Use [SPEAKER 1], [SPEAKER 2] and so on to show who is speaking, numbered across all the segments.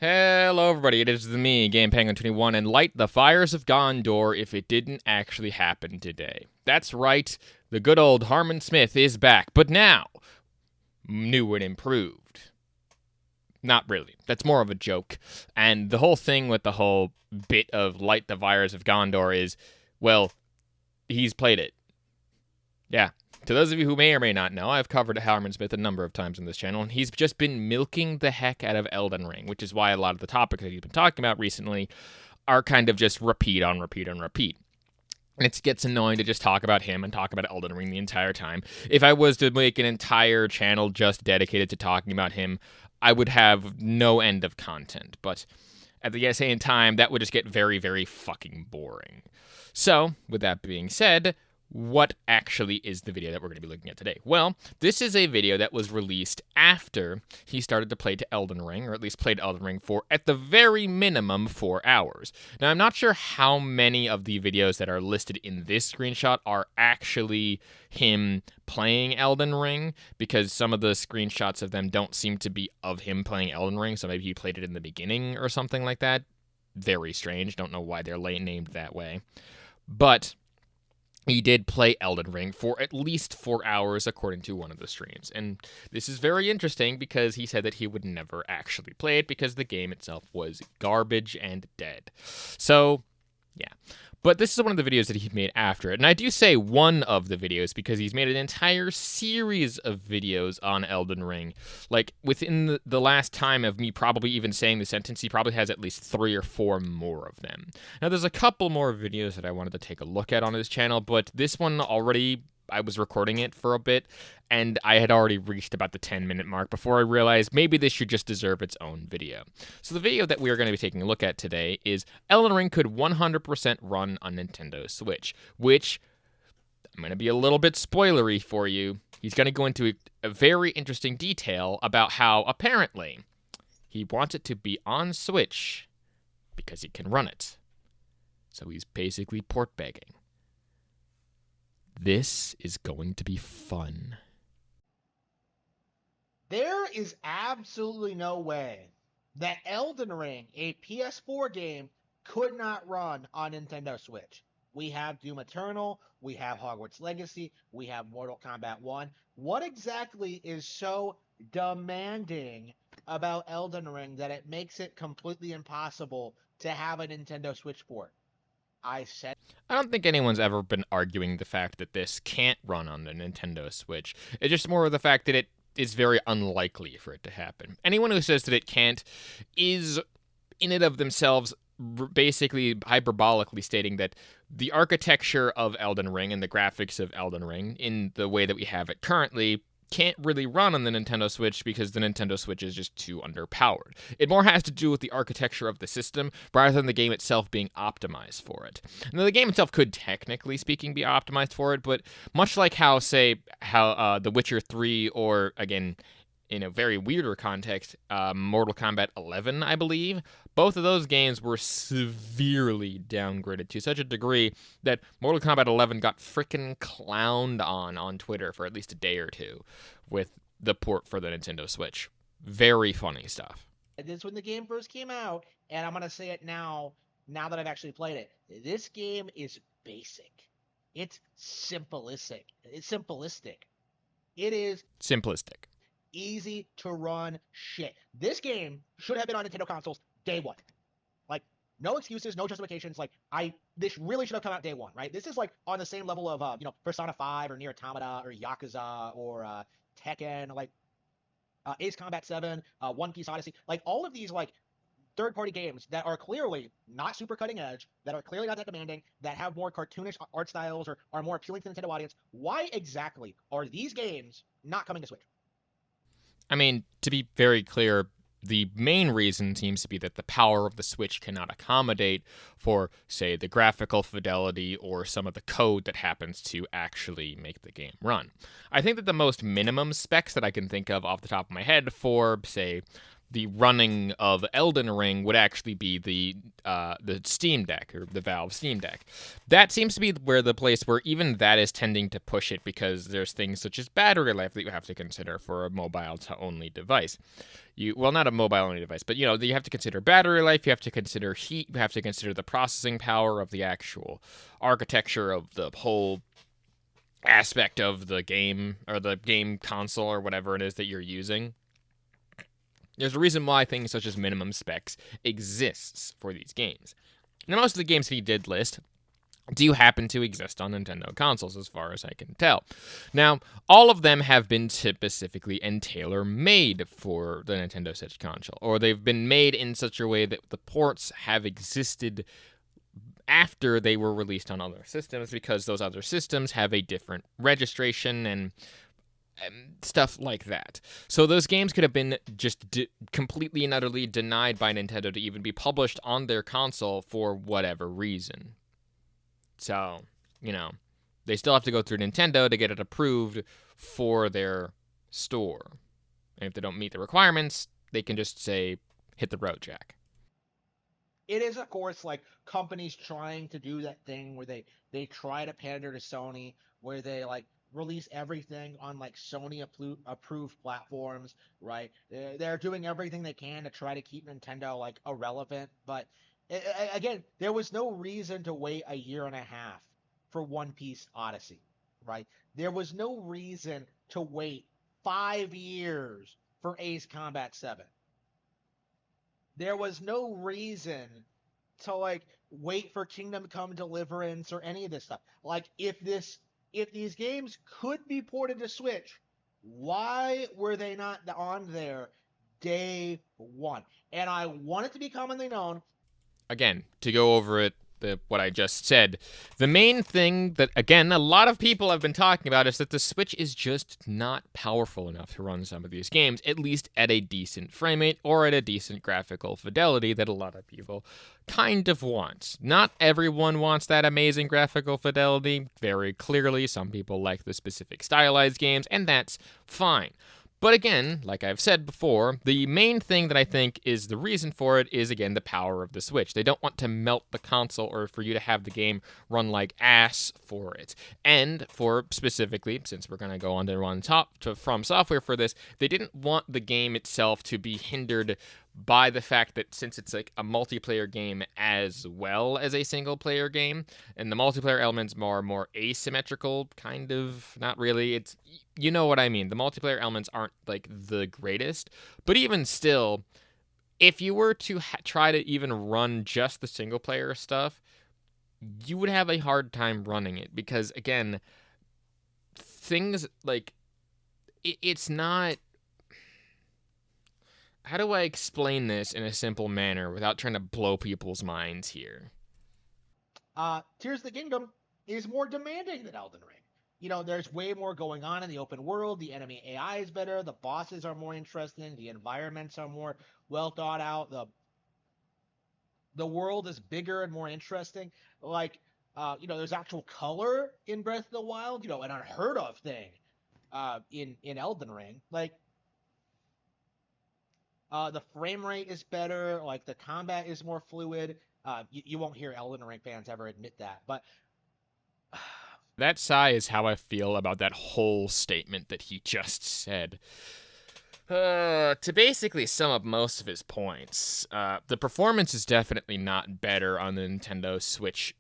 [SPEAKER 1] Hello everybody, it is me, Game Penguin 21, and light the fires of Gondor if it didn't actually happen today. That's right, the good old Harman Smith is back, but now, new and improved. Not really, that's more of a joke. And the whole thing with the whole bit of light the fires of Gondor is, well, he's played it. Yeah. To those of you who may or may not know, I've covered Harman Smith a number of times on this channel, and he's just been milking the heck out of Elden Ring, which is why a lot of the topics that he's been talking about recently are kind of just repeat on repeat on repeat. And it gets annoying to just talk about him and talk about Elden Ring the entire time. If I was to make an entire channel just dedicated to talking about him, I would have no end of content. But at the same time, that would just get very, very fucking boring. So, with that being said, what actually is the video that we're going to be looking at today? Well, this is a video that was released after he started to play to Elden Ring, or at least played Elden Ring for, at the very minimum, 4 hours. Now, I'm not sure how many of the videos that are listed in this screenshot are actually him playing Elden Ring, because some of the screenshots of them don't seem to be of him playing Elden Ring, so maybe he played it in the beginning or something like that. Very strange. Don't know why they're named that way. But he did play Elden Ring for at least 4 hours, according to one of the streams. And this is very interesting because he said that he would never actually play it because the game itself was garbage and dead. So, yeah. But this is one of the videos that he made after it. And I do say one of the videos because he's made an entire series of videos on Elden Ring. Like, within the last time of me probably even saying the sentence, he probably has at least 3 or 4 more of them. Now, there's a couple more videos that I wanted to take a look at on his channel, but this one already, I was recording it for a bit, and I had already reached about the 10-minute mark before I realized maybe this should just deserve its own video. So the video that we are going to be taking a look at today is Elden Ring could 100% run on Nintendo Switch, which, I'm going to be a little bit spoilery for you. He's going to go into a very interesting detail about how, apparently, he wants it to be on Switch because he can run it. So he's basically port begging. This is going to be fun.
[SPEAKER 2] There is absolutely no way that Elden Ring, a PS4 game, could not run on Nintendo Switch. We have Doom Eternal, we have Hogwarts Legacy, we have Mortal Kombat 1. What exactly is so demanding about Elden Ring that it makes it completely impossible to have a Nintendo Switch port?
[SPEAKER 1] I don't think anyone's ever been arguing the fact that this can't run on the Nintendo Switch. It's just more of the fact that it is very unlikely for it to happen. Anyone who says that it can't is, in and of themselves, basically hyperbolically stating that the architecture of Elden Ring and the graphics of Elden Ring, in the way that we have it currently, can't really run on the Nintendo Switch because the Nintendo Switch is just too underpowered. It more has to do with the architecture of the system rather than the game itself being optimized for it. Now, the game itself could, technically speaking, be optimized for it, but much like how The Witcher 3 or, again, in a very weirder context, Mortal Kombat 11, I believe, both of those games were severely downgraded to such a degree that Mortal Kombat 11 got frickin' clowned on Twitter for at least a day or two with the port for the Nintendo Switch. Very funny stuff.
[SPEAKER 2] This is when the game first came out, and I'm going to say it now that I've actually played it. This game is basic. It's simplistic. It is
[SPEAKER 1] simplistic.
[SPEAKER 2] Easy to run shit. This game should have been on Nintendo consoles day one. Like, no excuses, no justifications. Like, this really should have come out day one, right? This is like on the same level of Persona 5 or Nier Automata or Yakuza or Tekken, like Ace Combat 7, One Piece Odyssey. Like, all of these like third-party games that are clearly not super cutting edge, that are clearly not that demanding, that have more cartoonish art styles or are more appealing to the Nintendo audience. Why exactly are these games not coming to Switch?
[SPEAKER 1] I mean, to be very clear, the main reason seems to be that the power of the Switch cannot accommodate for, say, the graphical fidelity or some of the code that happens to actually make the game run. I think that the most minimum specs that I can think of off the top of my head for, say, the running of Elden Ring would actually be the Steam Deck, or the Valve Steam Deck. That seems to be where the place where even that is tending to push it, because there's things such as battery life that you have to consider for a mobile-only device. Well, not a mobile-only device, but you have to consider battery life, you have to consider heat, you have to consider the processing power of the actual architecture of the whole aspect of the game, or the game console, or whatever it is that you're using. There's a reason why things such as minimum specs exists for these games. Now, most of the games he did list do happen to exist on Nintendo consoles, as far as I can tell. Now, all of them have been specifically and tailor-made for the Nintendo Switch console, or they've been made in such a way that the ports have existed after they were released on other systems, because those other systems have a different registration and stuff like that. So those games could have been just completely and utterly denied by Nintendo to even be published on their console for whatever reason. So, they still have to go through Nintendo to get it approved for their store. And if they don't meet the requirements, they can just say, hit the road, Jack.
[SPEAKER 2] It is, of course, like companies trying to do that thing where they try to pander to Sony, where they like release everything on like Sony approved platforms, right? They're doing everything they can to try to keep Nintendo like irrelevant, but again, there was no reason to wait a year and a half for One Piece Odyssey, right? There was no reason to wait 5 years for Ace Combat 7. There was no reason to like wait for Kingdom Come Deliverance or any of this stuff. Like if these games could be ported to Switch, why were they not on there day one? And I want it to be commonly known.
[SPEAKER 1] Again, to go over it, what I just said, the main thing that, again, a lot of people have been talking about is that the Switch is just not powerful enough to run some of these games, at least at a decent frame rate or at a decent graphical fidelity that a lot of people kind of want. Not everyone wants that amazing graphical fidelity, very clearly. Some people like the specific stylized games, and that's fine. But again, like I've said before, the main thing that I think is the reason for it is, again, the power of the Switch. They don't want to melt the console or for you to have the game run like ass for it. And for specifically, since we're going to go on to run From Software for this, they didn't want the game itself to be hindered by the fact that since it's like a multiplayer game as well as a single player game, and the multiplayer elements are more asymmetrical, kind of, not really, it's, you know what I mean, the multiplayer elements aren't like the greatest, but even still, if you were to try to even run just the single player stuff, you would have a hard time running it, because again, things like, it's not, how do I explain this in a simple manner without trying to blow people's minds here?
[SPEAKER 2] Tears of the Kingdom is more demanding than Elden Ring. There's way more going on in the open world. The enemy AI is better. The bosses are more interesting. The environments are more well thought out. The world is bigger and more interesting. Like, there's actual color in Breath of the Wild. An unheard of thing in Elden Ring. Like, the frame rate is better. Like, the combat is more fluid. You won't hear Elden Ring fans ever admit that, but
[SPEAKER 1] that sigh is how I feel about that whole statement that he just said. To basically sum up most of his points, the performance is definitely not better on the Nintendo Switch,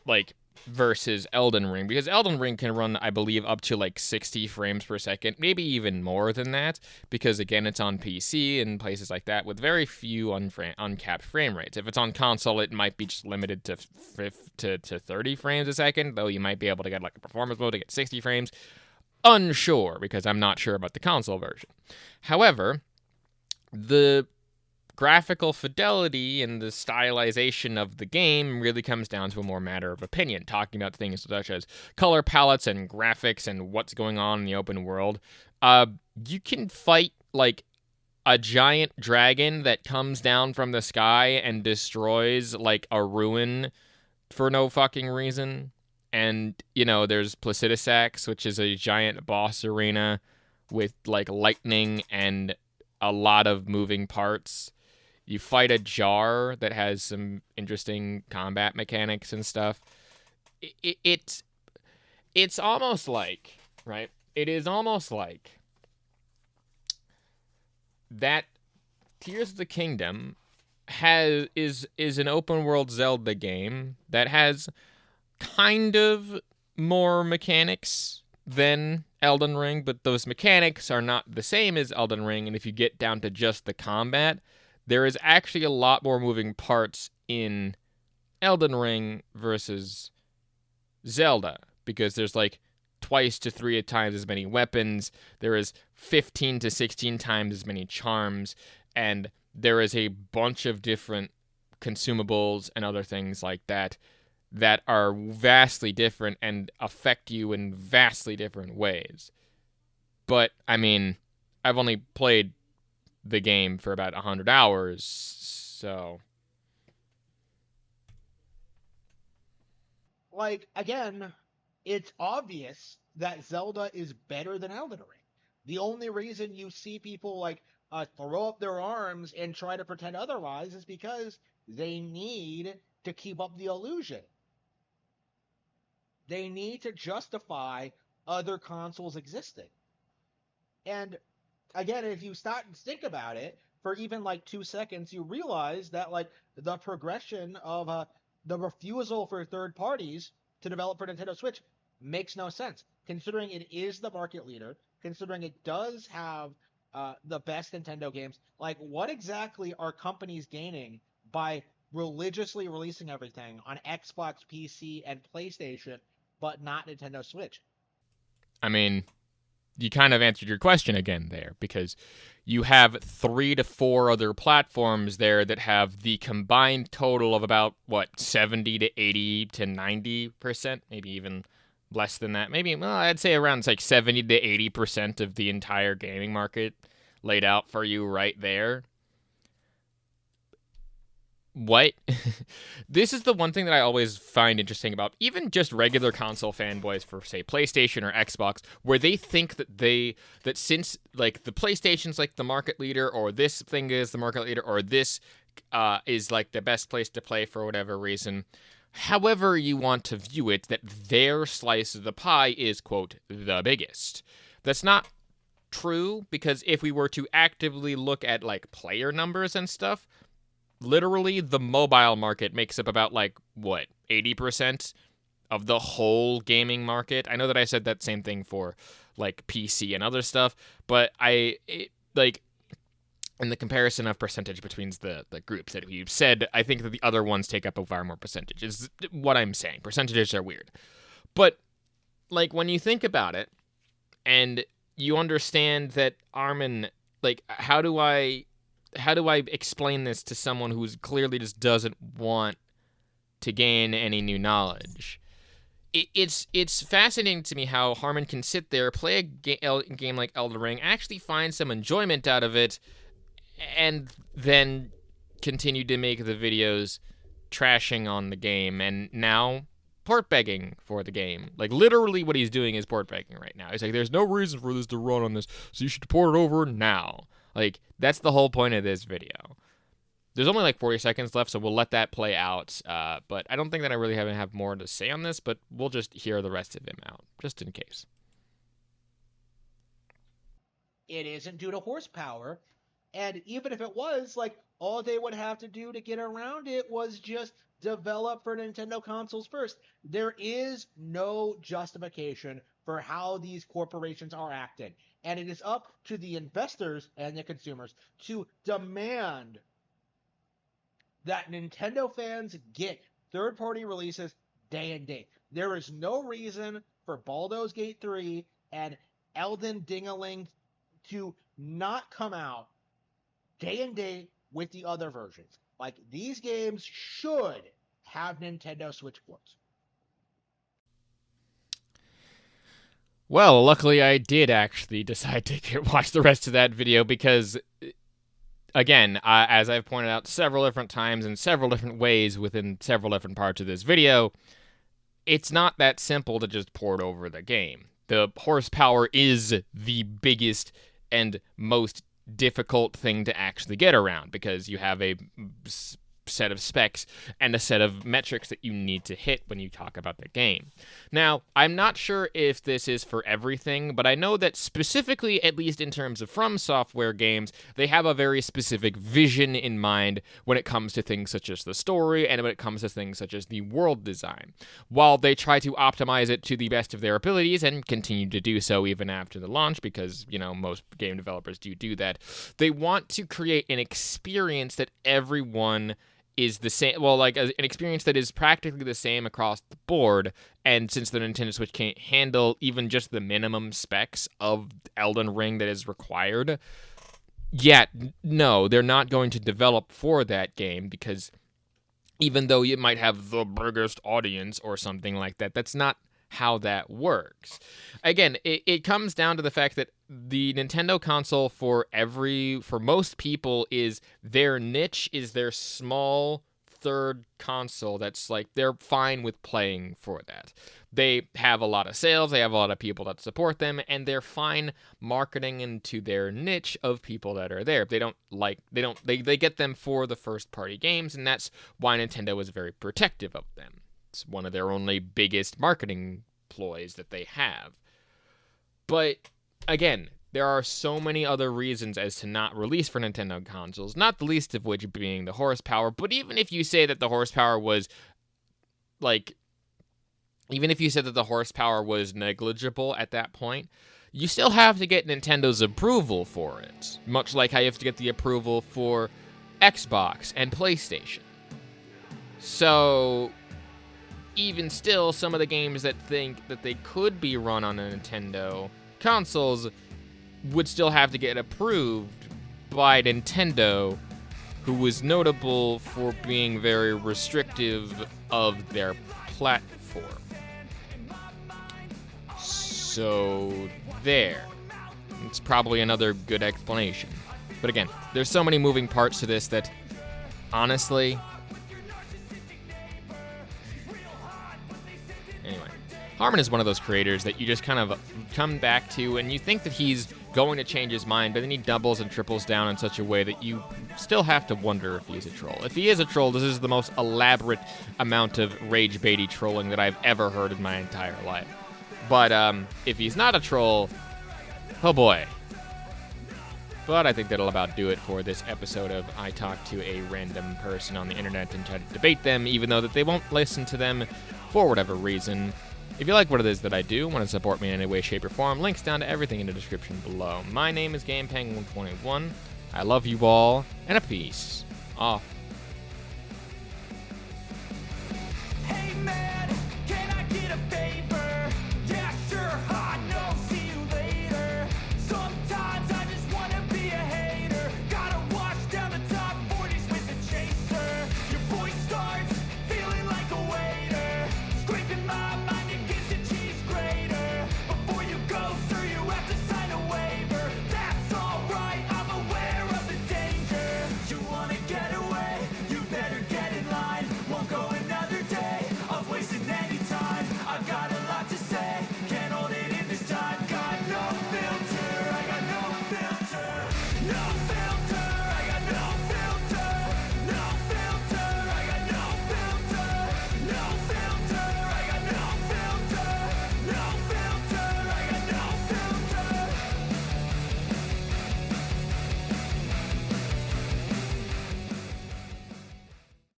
[SPEAKER 1] like, versus Elden Ring, because Elden Ring can run, I believe, up to like 60 frames per second, maybe even more than that, because again, it's on PC and places like that with very few uncapped frame rates. If it's on console, it might be just limited to 30 frames a second, though you might be able to get like a performance mode to get 60 frames. Unsure, because I'm not sure about the console version. However, the graphical fidelity and the stylization of the game really comes down to a more matter of opinion, talking about things such as color palettes and graphics and what's going on in the open world. You can fight like a giant dragon that comes down from the sky and destroys like a ruin for no fucking reason. And, there's Placidusax, which is a giant boss arena with like lightning and a lot of moving parts. You fight a jar that has some interesting combat mechanics and stuff. It's almost like, right? It is almost like that Tears of the Kingdom is an open world Zelda game that has kind of more mechanics than Elden Ring, but those mechanics are not the same as Elden Ring, and if you get down to just the combat, there is actually a lot more moving parts in Elden Ring versus Zelda, because there's like twice to 3 times as many weapons, there is 15 to 16 times as many charms, and there is a bunch of different consumables and other things like that that are vastly different and affect you in vastly different ways. But, I mean, I've only played the game for about 100 hours, so...
[SPEAKER 2] Like, again, it's obvious that Zelda is better than Elden Ring. The only reason you see people, like, throw up their arms and try to pretend otherwise is because they need to keep up the illusion. They need to justify other consoles existing. And again, if you start and think about it for even like 2 seconds, you realize that like the progression of the refusal for third parties to develop for Nintendo Switch makes no sense, considering it is the market leader, considering it does have the best Nintendo games. Like, what exactly are companies gaining by religiously releasing everything on Xbox, PC, and PlayStation, but not Nintendo Switch?
[SPEAKER 1] I mean, you kind of answered your question again there, because you have 3 to 4 other platforms there that have the combined total of about, 70 to 80 to 90%, maybe even less than that. Maybe, well, I'd say around like 70 to 80% of the entire gaming market laid out for you right there. What? This is the one thing that I always find interesting about even just regular console fanboys for, say, PlayStation or Xbox, where they think that since like the PlayStation's like the market leader, or this thing is the market leader, or this is like the best place to play for whatever reason, however you want to view it, that their slice of the pie is, quote, the biggest. That's not true, because if we were to actively look at like player numbers and stuff, literally the mobile market makes up about 80% of the whole gaming market. I know that I said that same thing for like PC and other stuff, but like in the comparison of percentage between the groups that we've said, I think that the other ones take up a far more percentage, is what I'm saying. Percentages are weird. But like when you think about it and you understand that Harman, like how do I explain this to someone who clearly just doesn't want to gain any new knowledge? It's fascinating to me how Harman can sit there, play a game like Elden Ring, actually find some enjoyment out of it, and then continue to make the videos trashing on the game, and now port begging for the game. Like, literally what he's doing is port begging right now. He's like, there's no reason for this to run on this, so you should port it over now. Like, that's the whole point of this video. There's only like 40 seconds left, so we'll let that play out. But I don't think that I really have more to say on this, but we'll just hear the rest of him out, just in case.
[SPEAKER 2] It isn't due to horsepower. And even if it was, like, all they would have to do to get around it was just develop for Nintendo consoles first. There is no justification for how these corporations are acting. And it is up to the investors and the consumers to demand that Nintendo fans get third-party releases day and date. There is no reason for Baldur's Gate 3 and Elden Dingaling to not come out day and date with the other versions. Like, these games should have Nintendo Switch ports.
[SPEAKER 1] Well, luckily I did actually decide to watch the rest of that video because, again, as I've pointed out several different times in several different ways within several different parts of this video, it's not that simple to just port over the game. The horsepower is the biggest and most difficult thing to actually get around because you have a set of specs and a set of metrics that you need to hit when you talk about the game. Now, I'm not sure if this is for everything, but I know that specifically, at least in terms of From Software games, they have a very specific vision in mind when it comes to things such as the story and when it comes to things such as the world design. While they try to optimize it to the best of their abilities and continue to do so even after the launch, because, most game developers do that, they want to create an experience that everyone is the same, an experience that is practically the same across the board. And since the Nintendo Switch can't handle even just the minimum specs of Elden Ring that is required, no, they're not going to develop for that game, because even though it might have the biggest audience or something like that, that's not how that works. Again, it comes down to the fact that the Nintendo console for most people is their niche, is their small third console that's like they're fine with playing for that. They have a lot of sales, they have a lot of people that support them, and they're fine marketing into their niche of people that are there. They get them for the first party games, and that's why Nintendo is very protective of them. It's one of their only biggest marketing ploys that they have. But again, there are so many other reasons as to not release for Nintendo consoles, not the least of which being the horsepower. But even if you say that the horsepower was negligible at that point, you still have to get Nintendo's approval for it, much like how you have to get the approval for Xbox and PlayStation. So even still, some of the games that think that they could be run on a Nintendo consoles would still have to get approved by Nintendo, who was notable for being very restrictive of their platform. So there. It's probably another good explanation. But again, there's so many moving parts to this that, honestly... Anyway, Harman is one of those creators that you just kind of come back to and you think that he's going to change his mind, but then he doubles and triples down in such a way that you still have to wonder if he's a troll. If he is a troll, this is the most elaborate amount of rage-baity trolling that I've ever heard in my entire life. But if he's not a troll, oh boy. But I think that'll about do it for this episode of I Talk to a Random Person on the Internet and Try to Debate Them, even though that they won't listen to them for whatever reason. If you like what it is that I do, want to support me in any way, shape, or form, links down to everything in the description below. My name is GamePeng121. I love you all, and a peace off.